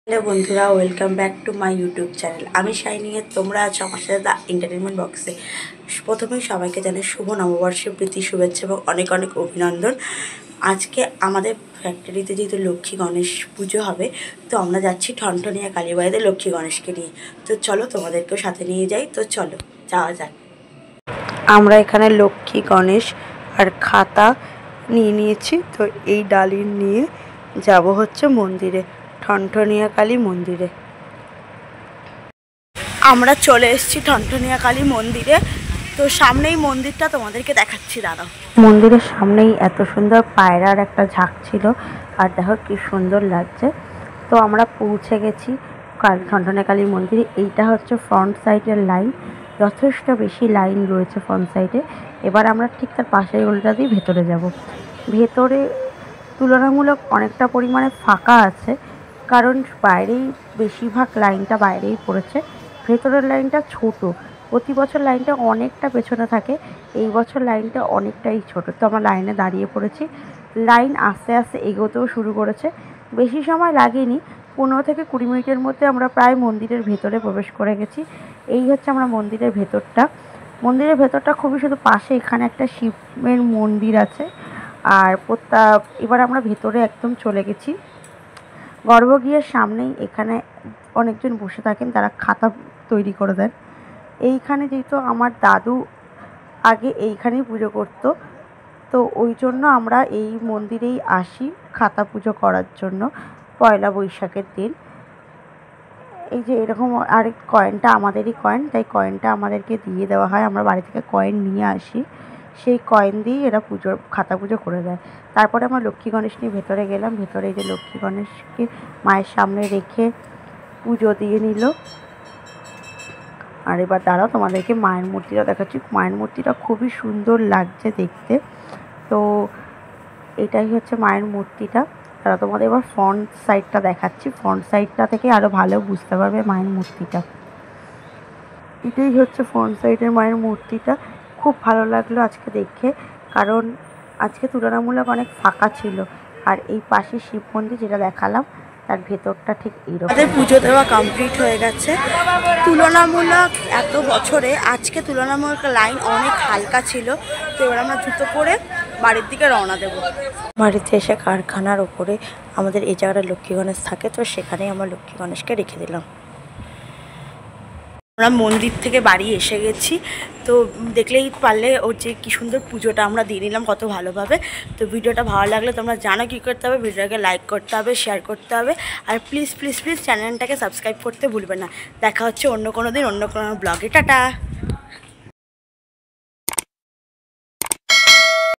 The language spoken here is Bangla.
হ্যালো বন্ধুরা, welcome back to my YouTube channel. আমি শাইনিংয়ে, তোমরা আছো আমার সাথে দ্য এন্টারটেনমেন্ট বক্সে। প্রথমেই সবাইকে জানাই শুভ নববর্ষের প্রীতি শুভেচ্ছা এবং অনেক অনেক অভিনন্দন। আজকে আমাদের ফ্যাক্টরিতে যেহেতু লক্ষ্মী গণেশ পুজো হবে, তো আমরা যাচ্ছি ঠনঠনিয়া কালীবাড়িতে লক্ষ্মী গণেশকে নিয়ে। তো চলো তোমাদেরকেও সাথে নিয়ে যাই। তো চলো যাওয়া যাক। আমরা এখানে লক্ষ্মী গণেশ আর খাতা নিয়ে নিয়েছি। তো এই ডালির নিয়ে যাব হচ্ছে মন্দিরে, ঠনঠনিয়া কালী মন্দিরে। আমরা চলে এসেছি ঠনঠনিয়া কালী মন্দিরে। তো সামনেই মন্দিরটা তোমাদেরকে দেখাচ্ছি, দাঁড়াও। মন্দিরের সামনেই এত সুন্দর পায়রার একটা ঝাঁক ছিল, আর দেখো কি সুন্দর লাগছে। তো আমরা পৌঁছে গেছি ঠনঠনিয়া কালী মন্দিরে। এইটা হচ্ছে ফ্রন্ট সাইডের লাইন, যথেষ্ট বেশি লাইন রয়েছে ফ্রন্ট সাইডে। এবার আমরা ঠিক তার পাশের গলিটা দিয়ে ভেতরে যাব। ভেতরে তুলনামূলক অনেকটা পরিমাণে ফাঁকা আছে, কারণ বাইরেই বেশিরভাগ লাইনটা বাইরেই পড়েছে। ভেতরের লাইনটা ছোট, প্রতি বছর লাইনটা অনেকটা পেছনে থাকে, এই বছর লাইনটা অনেকটাই ছোট। তো আমরা লাইনে দাঁড়িয়ে পড়েছি। লাইন আস্তে আস্তে এগোতেও শুরু করেছে, বেশি সময় লাগেনি, 15 থেকে 20 মিনিটের মধ্যে আমরা প্রায় মন্দিরের ভেতরে প্রবেশ করে গেছি। এই হচ্ছে আমরা মন্দিরের ভেতরটা। মন্দিরের ভেতরটা খুবই, শুধু পাশে এখানে একটা শিবের মন্দির আছে। আর এবার আমরা ভেতরে একদম চলে গেছি। গর্ভগৃহের সামনেই এখানে অনেকজন বসে থাকেন, তারা খাতা তৈরি করে দেন। এইখানে যেহেতু আমার দাদু আগে এইখানেই পুজো করতো, তো ওই জন্য আমরা এই মন্দিরেই আসি খাতা পুজো করার জন্য পয়লা বৈশাখের দিন। এই যে এরকম আরেক কয়েনটা আমাদেরই কয়েন, তাই কয়েনটা আমাদেরকে দিয়ে দেওয়া হয়। আমরা বাড়ি থেকে কয়েন নিয়ে আসি, সেই কয়েন দিয়েই এরা খাতা পুজো করে দেয়। তারপরে আমরা লক্ষ্মী গণেশ নিয়ে ভেতরে গেলাম। ভেতরে এই যে লক্ষ্মী গণেশকে মায়ের সামনে রেখে পুজো দিয়ে নিল। আর এবার দাঁড়াও, তোমাদেরকে মায়ের মূর্তিটা দেখাচ্ছি। মায়ের মূর্তিটা খুবই সুন্দর লাগছে দেখতে। তো এটাই হচ্ছে মায়ের মূর্তিটা। তারা তোমাদের এবার ফ্রন্ট সাইডটা দেখাচ্ছি। ফ্রন্ট সাইডটা থেকে আরও ভালো বুঝতে পারবে মায়ের মূর্তিটা। এটাই হচ্ছে ফ্রন্ট সাইডের মায়ের মূর্তিটা। খুব ভালো লাগলো আজকে দেখে, কারণ আজকে তুলনামূলক অনেক ফাঁকা ছিল। আর এই পাশে শিব মন্দির যেটা দেখালাম, তার ভেতরটা ঠিক এইরকম। আমাদের পুজো দেওয়া কমপ্লিট হয়ে গেছে। তুলনামূলক এত বছরে আজকে তুলনামূলক লাইন অনেক হালকা ছিল। তো এবার আমরা জুতো পরে বাড়ির দিকে রওনা দেব। বাড়িতে এসে কারখানার ওপরে আমাদের এই জায়গাটা লক্ষ্মী গণেশ থাকে, তো সেখানেই আমরা লক্ষ্মী গণেশকে রেখে দিলাম। আমরা মন্দির থেকে বাড়ি এসে গেছি। তো দেখলেই পারলে ওর যে কী সুন্দর পুজোটা আমরা দিয়ে নিলাম কত ভালোভাবে। তো ভিডিওটা ভালো লাগলে তোমরা জানো কী করতে হবে, ভিডিওটাকে লাইক করতে হবে, শেয়ার করতে হবে, আর প্লিজ প্লিজ প্লিজ চ্যানেলটাকে সাবস্ক্রাইব করতে ভুলবে না। দেখা হচ্ছে অন্য কোনো দিন অন্য কোনো ব্লগে। টাটা।